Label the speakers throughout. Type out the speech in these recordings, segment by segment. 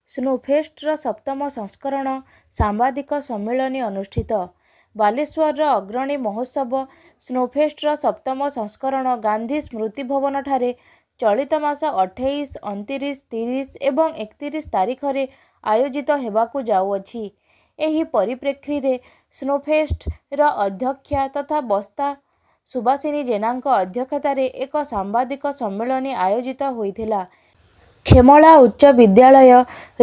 Speaker 1: ସ୍ନୋଫେଷ୍ଟର ସପ୍ତମ ସଂସ୍କରଣ ସାମ୍ବାଦିକ ସମ୍ମିଳନୀ ଅନୁଷ୍ଠିତ। ବାଲେଶ୍ୱରର ଅଗ୍ରଣୀ ମହୋତ୍ସବ ସ୍ନୋଫେଷ୍ଟର ସପ୍ତମ ସଂସ୍କରଣ ଗାନ୍ଧୀ ସ୍ମୃତି ଭବନଠାରେ ଚଳିତ ମାସ 28, 29, 30 ଏବଂ 31 ତାରିଖରେ ଆୟୋଜିତ ହେବାକୁ ଯାଉଅଛି। ଏହି ପରିପ୍ରେକ୍ଷୀରେ ସ୍ନୋଫେଷ୍ଟର ଅଧ୍ୟକ୍ଷା ତଥା ବକ୍ତା ସୁବାସିନୀ ଜେନାଙ୍କ ଅଧ୍ୟକ୍ଷତାରେ ଏକ ସାମ୍ବାଦିକ ସମ୍ମିଳନୀ ଆୟୋଜିତ ହୋଇଥିଲା। ଖେମଳା ଉଚ୍ଚ ବିଦ୍ୟାଳୟ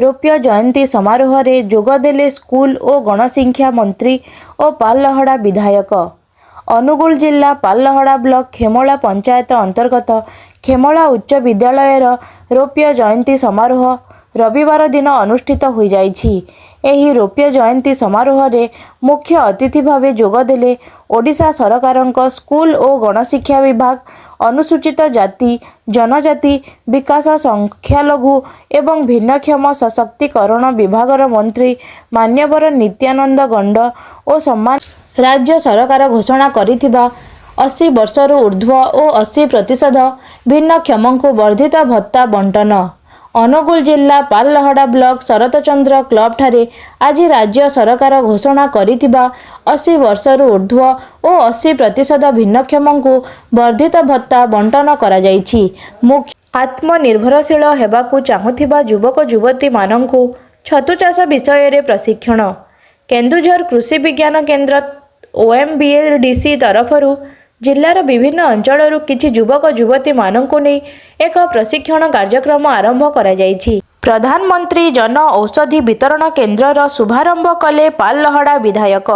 Speaker 1: ରୌପ୍ୟ ଜୟନ୍ତୀ ସମାରୋହରେ ଯୋଗଦେଲେ ସ୍କୁଲ ଓ ଗଣଶିକ୍ଷା ମନ୍ତ୍ରୀ ଓ ପାଲଲହଡ଼ା ବିଧାୟକ। ଅନୁଗୁଳ ଜିଲ୍ଲା ପାଲଲହଡ଼ା ବ୍ଲକ ଖେମଳା ପଞ୍ଚାୟତ ଅନ୍ତର୍ଗତ ଖେମଳା ଉଚ୍ଚ ବିଦ୍ୟାଳୟର ରୌପ୍ୟ ଜୟନ୍ତୀ ସମାରୋହ ରବିବାର ଦିନ ଅନୁଷ୍ଠିତ ହୋଇଯାଇଛି। ଏହି ରୌପ୍ୟ ଜୟନ୍ତୀ ସମାରୋହରେ ମୁଖ୍ୟ ଅତିଥି ଭାବେ ଯୋଗଦେଲେ ଓଡ଼ିଶା ସରକାରଙ୍କ ସ୍କୁଲ ଓ ଗଣଶିକ୍ଷା ବିଭାଗ, ଅନୁସୂଚିତ ଜାତି ଜନଜାତି ବିକାଶ, ସଂଖ୍ୟାଲଘୁ ଏବଂ ଭିନ୍ନକ୍ଷମ ସଶକ୍ତିକରଣ ବିଭାଗର ମନ୍ତ୍ରୀ ମାନ୍ୟବର ନିତ୍ୟାନନ୍ଦ ଗଣ୍ଡ ଓ ସମ୍ମାନ ରାଜ୍ୟ ସରକାର ଘୋଷଣା କରିଥିବା 80 ବର୍ଷରୁ ଊର୍ଦ୍ଧ୍ୱ ଓ 80% ଭିନ୍ନକ୍ଷମଙ୍କୁ ବର୍ଦ୍ଧିତ ଭତ୍ତା ବଣ୍ଟନ। ଅନୁଗୁଳ ଜିଲ୍ଲା ପାଲଲହଡ଼ା ବ୍ଲକ ଶରତଚନ୍ଦ୍ର କ୍ଲବଠାରେ ଆଜି ରାଜ୍ୟ ସରକାର ଘୋଷଣା କରିଥିବା 80 ବର୍ଷରୁ ଊର୍ଦ୍ଧ୍ୱ ଓ 80% ଭିନ୍ନକ୍ଷମଙ୍କୁ ବର୍ଦ୍ଧିତ ଭତ୍ତା ବଣ୍ଟନ କରାଯାଇଛି। ଆତ୍ମନିର୍ଭରଶୀଳ ହେବାକୁ ଚାହୁଁଥିବା ଯୁବକ ଯୁବତୀମାନଙ୍କୁ ଛତୁ ଚାଷ ବିଷୟରେ ପ୍ରଶିକ୍ଷଣ। କେନ୍ଦୁଝର କୃଷି ବିଜ୍ଞାନ କେନ୍ଦ୍ର OMBDC ତରଫରୁ ଜିଲ୍ଲାର ବିଭିନ୍ନ ଅଞ୍ଚଳରୁ କିଛି ଯୁବକ ଯୁବତୀମାନଙ୍କୁ ନେଇ ଏକ ପ୍ରଶିକ୍ଷଣ କାର୍ଯ୍ୟକ୍ରମ ଆରମ୍ଭ କରାଯାଇଛି। ପ୍ରଧାନମନ୍ତ୍ରୀ ଜନ ଔଷଧି ବିତରଣ କେନ୍ଦ୍ରର ଶୁଭାରମ୍ଭ କଲେ ପାଲଲହଡ଼ା ବିଧାୟକ।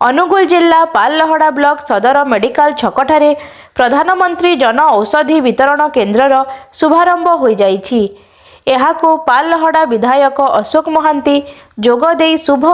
Speaker 1: ଅନୁଗୁଳ ଜିଲ୍ଲା ପାଲଲହଡ଼ା ବ୍ଲକ ସଦର ମେଡିକାଲ ଛକଠାରେ ପ୍ରଧାନମନ୍ତ୍ରୀ ଜନ ଔଷଧି ବିତରଣ କେନ୍ଦ୍ରର ଶୁଭାରମ୍ଭ ହୋଇଯାଇଛି। ଏହାକୁ ପାଲଲହଡ଼ା ବିଧାୟକ ଅଶୋକ ମହାନ୍ତି ଯୋଗଦେଇ ଶୁଭ